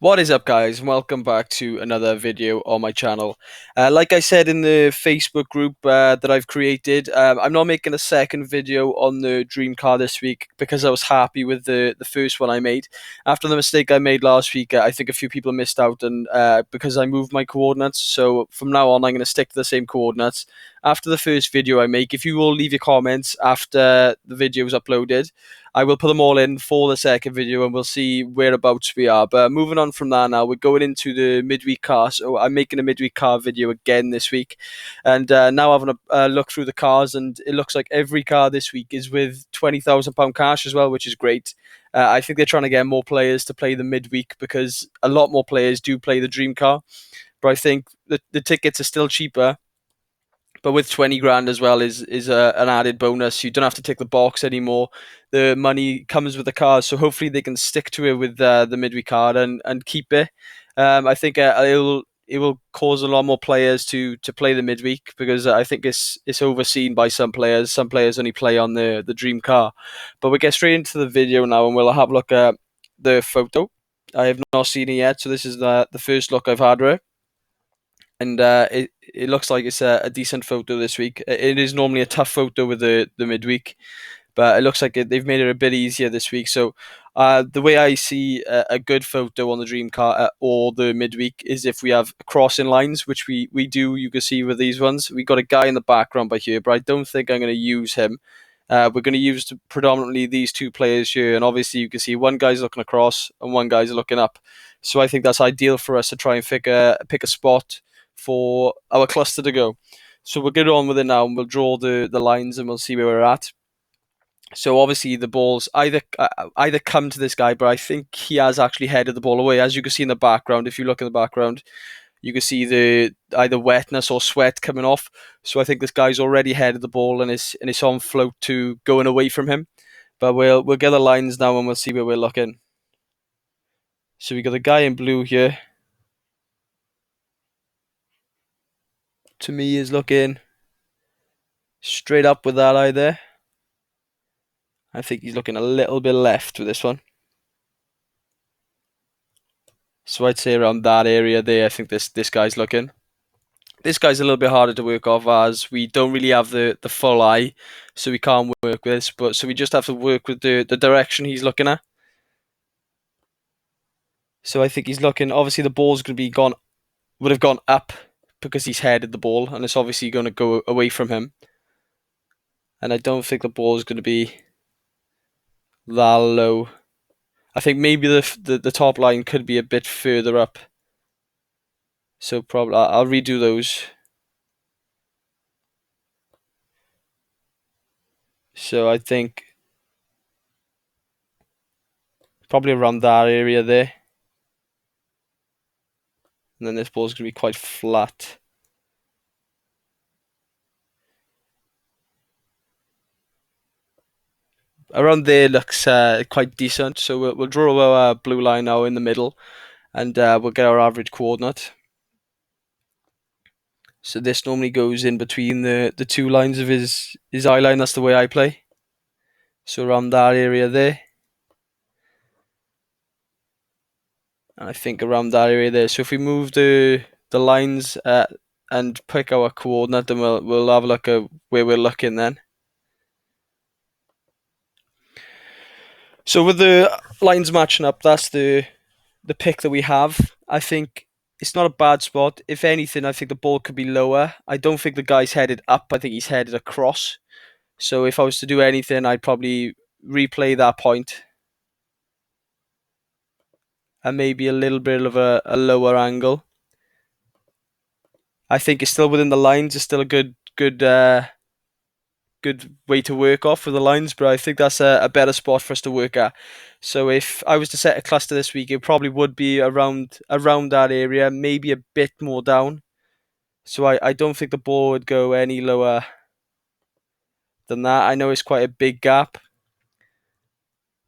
What is up, guys, and welcome back to another video on my channel. Like I said in the Facebook group that I've created, I'm not making a second video on the dream car this week because I was happy with the first one I made. After the mistake I made last week, I think a few people missed out, and because I moved my coordinates, so from now on I'm going to stick to the same coordinates. After the first video I make, if you all leave your comments after the video is uploaded, I will put them all in for the second video and we'll see whereabouts we are. But moving on from that now, we're going into the midweek car. So I'm making a midweek car video again this week. And now having a look through the cars, and it looks like every car this week is with £20,000 cash as well, which is great. I think they're trying to get more players to play the midweek because a lot more players do play the dream car. But I think the tickets are still cheaper, but with 20 grand as well is an added bonus. You don't have to tick the box anymore. The money comes with the cars, so hopefully they can stick to it with the midweek card and keep it. I think it will cause a lot more players to play the midweek because I think it's overseen by some players. Some players only play on the dream car. But we'll get straight into the video now and we'll have a look at the photo. I have not seen it yet, so this is the first look I've had with it. And it looks like it's a decent photo this week. It is normally a tough photo with the midweek, but it looks like they've made it a bit easier this week. So the way I see a good photo on the dream car or the midweek is if we have crossing lines, which we do. You can see with these ones, we got a guy in the background by here, but I don't think I'm going to use him. We're going to use predominantly these two players here, and obviously you can see one guy's looking across and one guy's looking up. So I think that's ideal for us to try and pick a spot for our cluster to go. So we'll get on with it now and we'll draw the lines and we'll see where we're at. So obviously the balls either come to this guy, but I think he has actually headed the ball away. As you can see in the background, if you look in the background, you can see the either wetness or sweat coming off. So I think this guy's already headed the ball and it's on float to going away from him. But we'll get the lines now and we'll see where we're looking. So we got the guy in blue here. To me, is looking straight up with that eye there. I think he's looking a little bit left with this one. So I'd say around that area there, I think this guy's looking. This guy's a little bit harder to work off as we don't really have the full eye, so we can't work with this. But so we just have to work with the direction he's looking at. So I think he's looking. Obviously, the ball's going to be would have gone up because he's headed the ball, and it's obviously going to go away from him. And I don't think the ball's going to be that low. I think maybe the top line could be a bit further up. So probably I'll redo those. So I think probably around that area there. And then this ball's going to be quite flat. Around there looks quite decent. So we'll draw our blue line now in the middle, and we'll get our average coordinate. So this normally goes in between the two lines of his eye line. That's the way I play. So around that area there. And I think around that area there. So if we move the lines and pick our coordinate, then we'll have a look at where we're looking then. So with the lines matching up, that's the pick that we have. I think it's not a bad spot. If anything, I think the ball could be lower. I don't think the guy's headed up. I think he's headed across. So if I was to do anything, I'd probably replay that point and maybe a little bit of a lower angle. I think it's still within the lines. It's still a good way to work off with the lines, but I think that's a better spot for us to work at. So if I was to set a cluster this week, it probably would be around that area, maybe a bit more down. So I don't think the ball would go any lower than that. I know it's quite a big gap,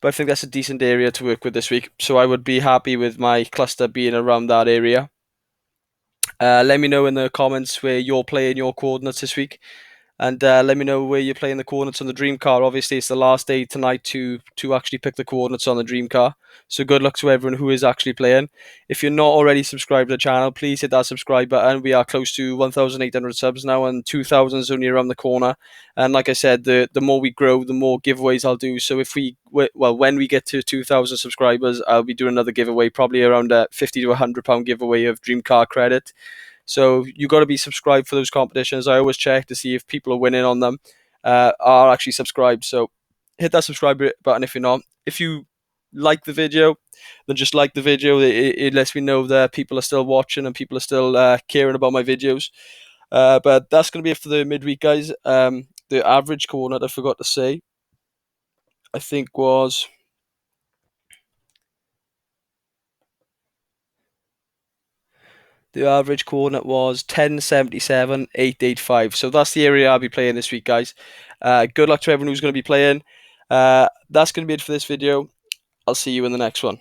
but I think that's a decent area to work with this week. So I would be happy with my cluster being around that area. Let me know in the comments where you're playing your coordinates this week. and let me know where you're playing the coordinates on the dream car. Obviously, it's the last day tonight to actually pick the coordinates on the dream car. So good luck to everyone who is actually playing. If you're not already subscribed to the channel, please hit that subscribe button. We are close to 1,800 subs now, and 2,000 is only around the corner. And like I said, the more we grow, the more giveaways I'll do. So when we get to 2,000 subscribers, I'll be doing another giveaway, probably around a 50 to £100 giveaway of dream car credit. So you got to be subscribed for those competitions. I always check to see if people are winning on them are actually subscribed. So hit that subscribe button if you're not. If you like the video, then just like the video. It lets me know that people are still watching and people are still caring about my videos. But that's going to be it for the midweek, guys. The average coordinate, I forgot to say, I think was the average coordinate was 1077,885. So that's the area I'll be playing this week, guys. Good luck to everyone who's going to be playing. That's going to be it for this video. I'll see you in the next one.